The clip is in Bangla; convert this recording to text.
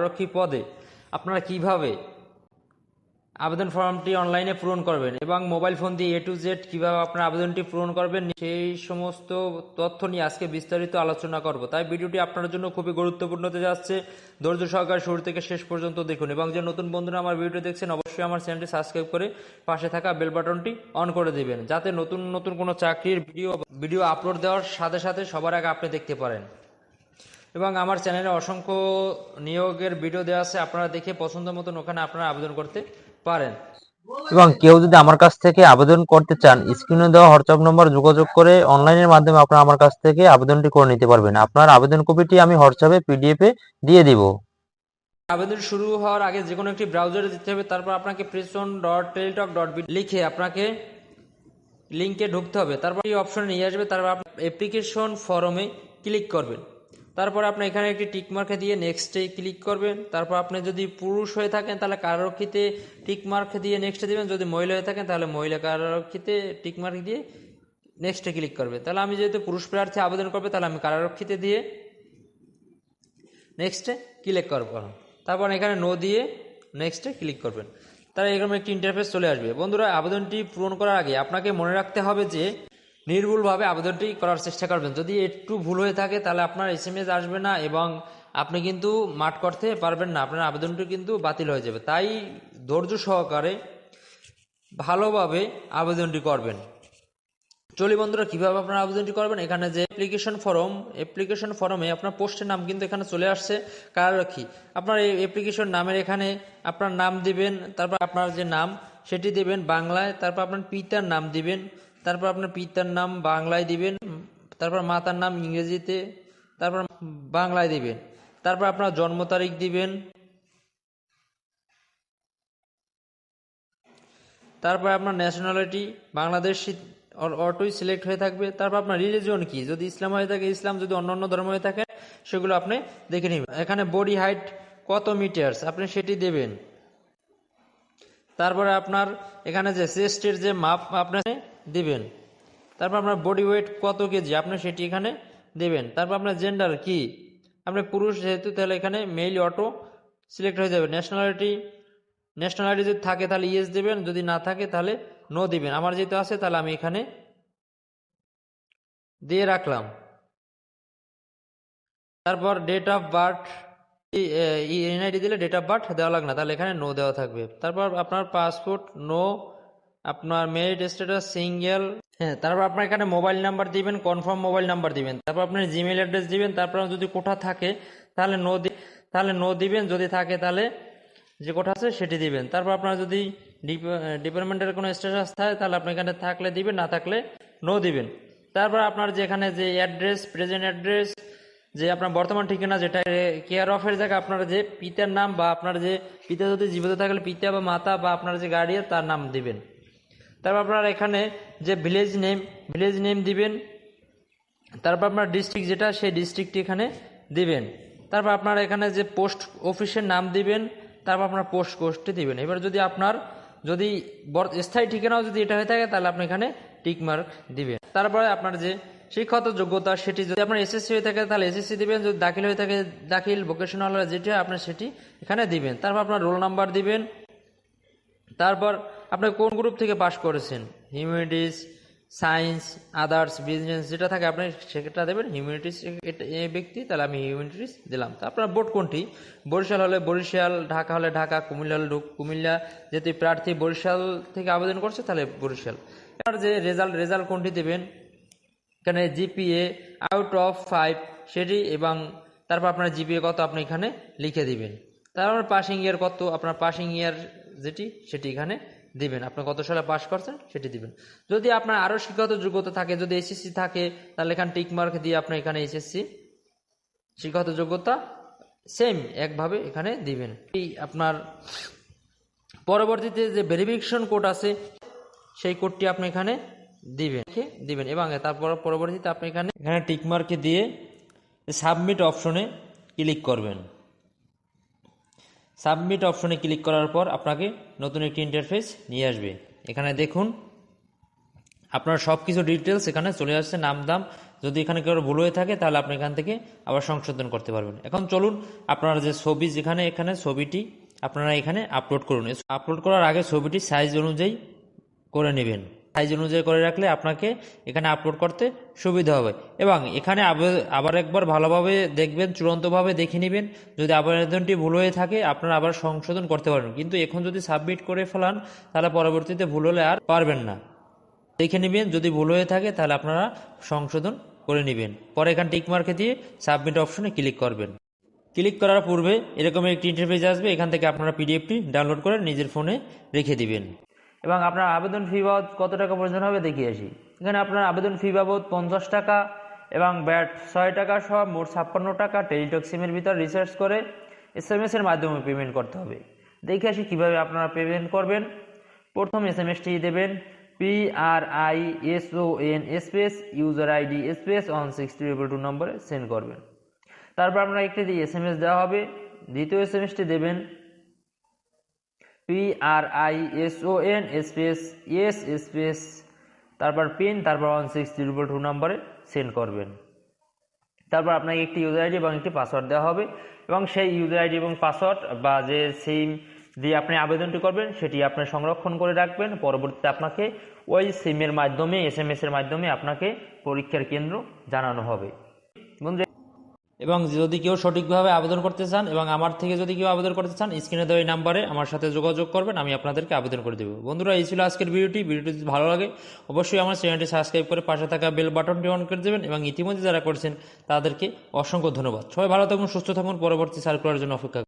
কারারক্ষী পদে আপনারা কিভাবে আবেদন ফর্মটি অনলাইনে পূরণ করবেন এবং মোবাইল ফোন দিয়ে A to Z কীভাবে আপনার আবেদনটি পূরণ করবেন সেই সমস্ত তথ্য নিয়ে আজকে বিস্তারিত আলোচনা করব। তাই ভিডিওটি আপনার জন্য খুবই গুরুত্বপূর্ণ হতে যাচ্ছে। ধৈর্য সহকারে শুরু থেকে শেষ পর্যন্ত দেখুন এবং যে নতুন বন্ধুরা আমার ভিডিও দেখছেন অবশ্যই আমার চ্যানেলটি সাবস্ক্রাইব করে পাশে থাকা বেল বাটনটি অন করে দিবেন, যাতে নতুন নতুন কোনো চাকরির ভিডিও আপলোড দেওয়ার সাথে সাথে সবার আগে আপনি দেখতে পারেন। এবং আমার চ্যানেলে অসংখ্য নিয়োগের ভিডিও দেওয়া আছে, আপনারা দেখে পছন্দ মতন ওখানে আপনারা আবেদন করতে পারেন। এবং কেউ যদি আমার কাছ থেকে আবেদন করতে চান, স্ক্রিনে দেওয়া হোয়াটসঅ্যাপ নম্বর যোগাযোগ করে অনলাইনের মাধ্যমে আপনারা আমার কাছ থেকে আবেদনটি করে নিতে পারবেন। আপনার আবেদন কপিটি আমি হোয়াটসঅ্যাপে PDF এ দিয়ে দিব। আবেদন শুরু হওয়ার আগে যে কোনো একটি ব্রাউজারে যেতে হবে, তারপর আপনাকে prison.teletalk.bd লিখে আপনাকে লিঙ্কে ঢুকতে হবে। তারপর এই অপশনে নিয়ে আসবে, তারপর আপনি অ্যাপ্লিকেশন ফর্মে ক্লিক করবেন। তারপর আপনি এখানে একটি টিকমার্ক দিয়ে নেক্সটে ক্লিক করবেন। তারপর আপনি যদি পুরুষ হয়ে থাকেন তাহলে কারারক্ষীতে টিকমার্ক দিয়ে নেক্সটে দিবেন, যদি মহিলা হয়ে থাকেন তাহলে মহিলা কারারক্ষীতে টিকমার্ক দিয়ে নেক্সটে ক্লিক করবে। তাহলে আমি যেহেতু পুরুষ প্রার্থী আবেদন করবে, তাহলে আমি কারারক্ষীতে দিয়ে নেক্সটে ক্লিক করব। তারপর এখানে নো দিয়ে নেক্সটে ক্লিক করবেন। তাহলে এরকম একটি ইন্টারফেস চলে আসবে। বন্ধুরা, আবেদনটি পূরণ করার আগে আপনাকে মনে রাখতে হবে যে নির্ভুলভাবে আবেদনটি করার চেষ্টা করবেন। যদি একটু ভুল হয়ে থাকে তাহলে আপনার SMS আসবে না এবং আপনি কিন্তু মাঠ করতে পারবেন না, আপনার আবেদনটি কিন্তু বাতিল হয়ে যাবে। তাই ধৈর্য সহকারে ভালোভাবে আবেদনটি করবেন। চলি বন্ধুরা, কিভাবে আপনার আবেদনটি করবেন। এখানে যে অ্যাপ্লিকেশন ফর্মে আপনার পোস্টের নাম কিন্তু এখানে চলে আসছে কারারক্ষী। আপনার এই অ্যাপ্লিকেশন নামের এখানে আপনার নাম দিবেন, তারপর আপনার যে নাম সেটি দিবেন বাংলায়, তারপর আপনার পিতার নাম দিবেন, তারপর আপনার পিতার নাম বাংলায় দিবেন, তারপর মাতার নাম ইংরেজিতে, তারপর বাংলায় দিবেন, তারপর আপনার জন্ম তারিখ দিবেন, তারপর আপনার ন্যাশনালিটি বাংলাদেশ অটোই সিলেক্ট হয়ে থাকবে। তারপর আপনার রিলিজিয়ন কি, যদি ইসলাম হয়ে থাকে ইসলাম, যদি অন্যান্য ধর্ম হয়ে থাকে সেগুলো আপনি দেখে নেবেন। এখানে বডি হাইট কত মিটার্স আপনি সেটি দেবেন। তারপরে আপনার এখানে যে চেস্টের যে মাপ আপনি দিবেন। তারপর আপনার বডি ওয়েট কত কেজি আপনি সেটি এখানে দেবেন। তারপর আপনার জেন্ডার কি, আপনি পুরুষ যেহেতু তাহলে এখানে মেল অটো সিলেক্ট হয়ে যাবে। ন্যাশনালিটি যদি থাকে তাহলে ইয়েস দেবেন, যদি না থাকে তাহলে নো দিবেন। আমার যেহেতু আছে তাহলে আমি এখানে দিয়ে রাখলাম। তারপর ডেট অফ বার্থ, NID দিলে ডেট অফ বার্থ দেওয়া লাগবে না, তাহলে এখানে নো দেওয়া থাকবে। তারপর আপনার পাসপোর্ট নো, আপনার মেরিট স্ট্যাটাস সিঙ্গেল, হ্যাঁ। তারপর আপনার এখানে মোবাইল নাম্বার দিবেন, কনফার্ম মোবাইল নাম্বার দিবেন। তারপর আপনার জিমেইল অ্যাড্রেস দিবেন। তারপর যদি কোঠা থাকে তাহলে নো দিবেন, যদি থাকে তাহলে যে কোঠা আছে সেটি দিবেন। তারপর আপনার যদি ডিপার্টমেন্টের কোনো স্ট্যাটাস থাকে তাহলে আপনি এখানে থাকলে দিবেন, না থাকলে নো দিবেন। তারপর আপনার যে এখানে যে অ্যাড্রেস, প্রেজেন্ট অ্যাড্রেস, যে আপনার বর্তমান ঠিকানা যেটা কেয়ার অফের জায়গায় আপনার যে পিতার নাম, বা আপনার যে পিতা যদি জীবিত থাকলে পিতা বা মাতা বা আপনার যে গার্ডিয়ান তার নাম দিবেন। তারপর আপনার এখানে যে ভিলেজ নেম দিবেন। তারপর আপনার ডিস্ট্রিক্ট যেটা সেই ডিস্ট্রিক্টটি এখানে দিবেন। তারপর আপনার এখানে যে পোস্ট অফিসের নাম দিবেন। তারপর আপনার পোস্ট কোডটি দিবেন। এবার যদি আপনার যদি স্থায়ী ঠিকানাও যদি এটা হয়ে থাকে তাহলে আপনি এখানে টিক মার্ক দিবেন। তারপরে আপনার যে শিক্ষাগত যোগ্যতা সেটি যদি আপনার SSC হয়ে থাকে তাহলে SSC দিবেন, যদি দাখিল হয়ে থাকে দাখিল, ভোকেশনাল যেটি আপনার সেটি এখানে দিবেন। তারপর আপনার রোল নাম্বার দিবেন। তারপর আপনি কোন গ্রুপ থেকে পাস করেছেন, হিউম্যানিটিস, সায়েন্স, আদার্স, বিজনেস যেটা থাকে আপনি সেটা দেবেন। হিউম্যানিটিস এই ব্যক্তি, তাহলে আমি হিউম্যানিটিস দিলাম। তো আপনার বোর্ড কোনটি, বরিশাল হলে বরিশাল, ঢাকা হলে ঢাকা, কুমিল্লা হলে কুমিল্লা, যেহেতু প্রার্থী বরিশাল থেকে আবেদন করছে তাহলে বরিশাল। এবার যে রেজাল্ট কোনটি দেবেন, এখানে GPA আউট অফ 5 সেটি, এবং তারপর আপনার GPA কত আপনি এখানে লিখে দিবেন। তারপর পাসিং ইয়ার কত, আপনার পাসিং ইয়ার যেটি সেটি এখানে দিবেন, আপনি কত সালে পাস করছেন সেটি দিবেন। যদি আপনার আরও শিক্ষাগত যোগ্যতা থাকে, যদি SSC থাকে তাহলে এখানে টিক মার্ক দিয়ে আপনি এখানে SSC শিক্ষাগত যোগ্যতা সেম একভাবে এখানে দিবেন। এই আপনার পরবর্তীতে যে ভেরিফিকেশন কোড আছে সেই কোডটি আপনি এখানে দিবেন এবং তারপর পরবর্তীতে আপনি এখানে টিক মার্কে দিয়ে সাবমিট অপশনে ক্লিক করবেন। সাবমিট অপশনে ক্লিক করার পর আপনাকে নতুন একটি ইন্টারফেস নিয়ে আসবে। এখানে দেখুন আপনার সব কিছু ডিটেলস এখানে চলে আসছে, নাম দাম যদি এখানে কেউ ভুল হয়ে থাকে তাহলে আপনি এখান থেকে আবার সংশোধন করতে পারবেন। এখন চলুন আপনারা যে ছবি এখানে ছবিটি আপনারা এখানে আপলোড করুন। আপলোড করার আগে ছবিটি সাইজ অনুযায়ী করে নেবেন। সাইজ অনুযায়ী করে রাখলে আপনাকে এখানে আপলোড করতে সুবিধা হবে। এবং এখানে আবার একবার ভালোভাবে দেখবেন, চূড়ান্তভাবে দেখে নেবেন। যদি আবেদনটি ভুল হয়ে থাকে আপনারা আবার সংশোধন করতে পারবেন, কিন্তু এখন যদি সাবমিট করে ফেলান তাহলে পরবর্তীতে ভুল হলে আর পারবেন না। দেখে নেবেন, যদি ভুল হয়ে থাকে তাহলে আপনারা সংশোধন করে নেবেন। পরে এখানে টিকমার্কে দিয়ে সাবমিট অপশনে ক্লিক করবেন। ক্লিক করার পূর্বে এরকম একটি ইন্টারফেস আসবে, এখান থেকে আপনারা পিডিএফটি ডাউনলোড করে নিজের ফোনে রেখে দিবেন। এবং আপনার আবেদন ফি বাবদ কত টাকা প্রয়োজন হবে দেখিয়ে আসি। এখানে আপনার আবেদন ফি বাবদ 50 টাকা এবং ব্যাট 6 টাকা সহ মোট 56 টাকা টেলিটক সিমের ভিতর রিচার্জ করে SMS এর মাধ্যমে পেমেন্ট করতে হবে। দেখে আসি কীভাবে আপনারা পেমেন্ট করবেন। প্রথম SMS-টি দেবেন PRISON space user ID space 16222 নম্বরে সেন্ড করবেন। তারপর আপনার একটি SMS দেওয়া হবে। দ্বিতীয় SMS-টি দেবেন PRISON স্পেস ইয়েস স্পেস তারপর পিন তারপর 16222 নম্বরে সেন্ড করবেন। তারপর আপনাকে একটি ইউজার আইডি এবং একটি পাসওয়ার্ড দেওয়া হবে এবং সেই ইউজার আইডি এবং পাসওয়ার্ড বা যে সিম দিয়ে আপনি আবেদনটি করবেন সেটি আপনি সংরক্ষণ করে রাখবেন। পরবর্তীতে আপনাকে ওই সিমের মাধ্যমে SMS এর মাধ্যমে আপনাকে পরীক্ষার কেন্দ্র জানানো হবে। এবং যদি কেউ সঠিকভাবে আবেদন করতে চান এবং আমার থেকে যদি কেউ আবেদন করতে চান স্ক্রিনে দেওয়া এই নাম্বারে আমার সাথে যোগাযোগ করবেন, আমি আপনাদেরকে আবেদন করে দেবো। বন্ধুরা, এই ছিল আজকের ভিডিওটি যদি ভালো লাগে অবশ্যই আমার চ্যানেলটি সাবস্ক্রাইব করে পাশে থাকা বেল বাটনটি অন করে দেবেন এবং ইতিমধ্যে যারা করছেন তাদেরকে অসংখ্য ধন্যবাদ। সবাই ভালো থাকুন, সুস্থ থাকুন, পরবর্তী সার্কুলারের জন্য অপেক্ষা